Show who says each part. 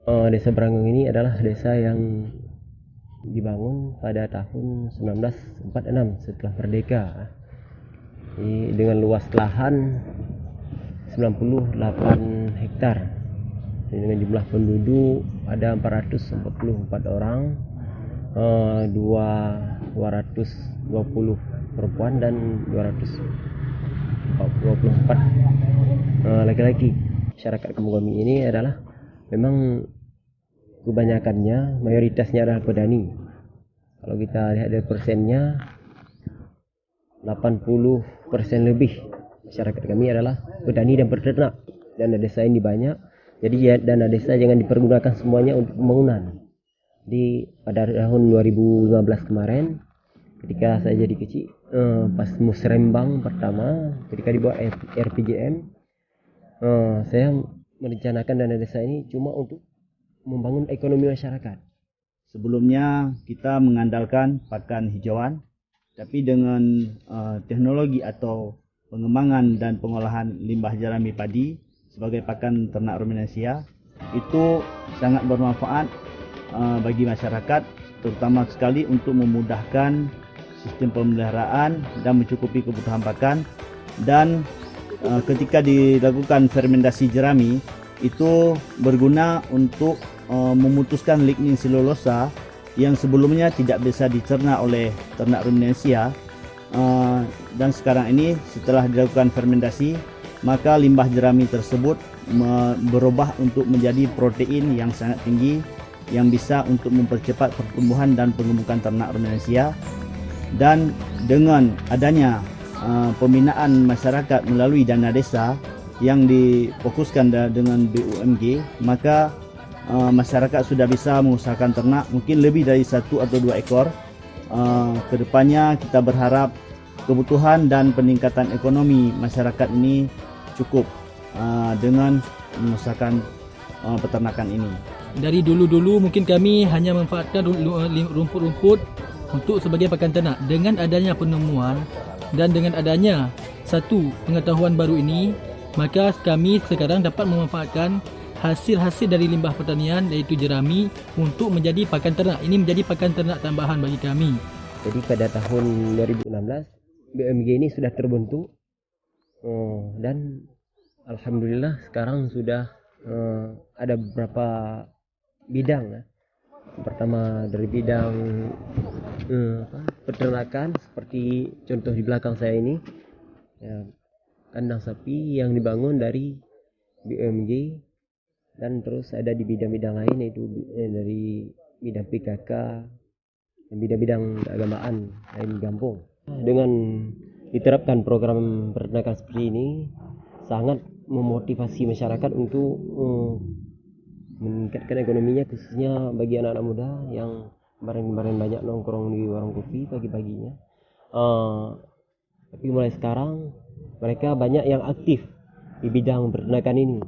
Speaker 1: Desa Branggong ini adalah desa yang dibangun pada tahun 1946 setelah merdeka. Dengan luas lahan 98 hektar. Dengan jumlah penduduk ada 444 orang, 220 perempuan dan 224 laki-laki. Masyarakat Kampung Gami ini adalah memang kebanyakannya, mayoritasnya adalah petani. Kalau kita lihat dari persennya, 80% lebih masyarakat kami adalah petani dan peternak. Dana desa ini banyak, jadi dana desa jangan dipergunakan semuanya untuk pembangunan. Di pada tahun 2015 kemarin, ketika saya jadi kecil, pas musrembang pertama, ketika dibuat RPJM, saya merencanakan dana desa ini cuma untuk membangun ekonomi masyarakat.
Speaker 2: Sebelumnya kita mengandalkan pakan hijauan, tapi dengan teknologi atau pengembangan dan pengolahan limbah jerami padi sebagai pakan ternak ruminansia itu sangat bermanfaat bagi masyarakat, terutama sekali untuk memudahkan sistem pemeliharaan dan mencukupi kebutuhan pakan. Dan ketika dilakukan fermentasi jerami itu berguna untuk memutuskan lignin selulosa yang sebelumnya tidak bisa dicerna oleh ternak ruminansia, dan sekarang ini setelah dilakukan fermentasi maka limbah jerami tersebut berubah untuk menjadi protein yang sangat tinggi yang bisa untuk mempercepat pertumbuhan dan pengembukan ternak ruminansia. Dan dengan adanya pembinaan masyarakat melalui dana desa yang difokuskan dengan BUMG, maka masyarakat sudah bisa mengusahakan ternak mungkin lebih dari 1 atau 2 ekor. Kedepannya kita berharap kebutuhan dan peningkatan ekonomi masyarakat ini cukup dengan mengusahakan peternakan ini.
Speaker 3: Dari dulu-dulu mungkin kami hanya memanfaatkan rumput-rumput untuk sebagai pakan ternak. Dengan adanya penemuan dan dengan adanya satu pengetahuan baru ini, maka kami sekarang dapat memanfaatkan hasil-hasil dari limbah pertanian, iaitu jerami, untuk menjadi pakan ternak. Ini menjadi pakan ternak tambahan bagi kami.
Speaker 1: Jadi pada tahun 2016 BUMG ini sudah terbentuk, dan alhamdulillah sekarang sudah ada beberapa bidang. Pertama dari bidang peternakan, seperti contoh di belakang saya ini, ya, kandang sapi yang dibangun dari BUMG. Dan terus ada di bidang-bidang lain, yaitu dari bidang PKK dan bidang-bidang keagamaan lain di kampung. Dengan diterapkan program peternakan seperti ini, sangat memotivasi masyarakat untuk meningkatkan ekonominya, khususnya bagi anak-anak muda yang kemarin-kemarin banyak nongkrong di warung kopi pagi-paginya. Tapi mulai sekarang mereka banyak yang aktif di bidang peternakan ini.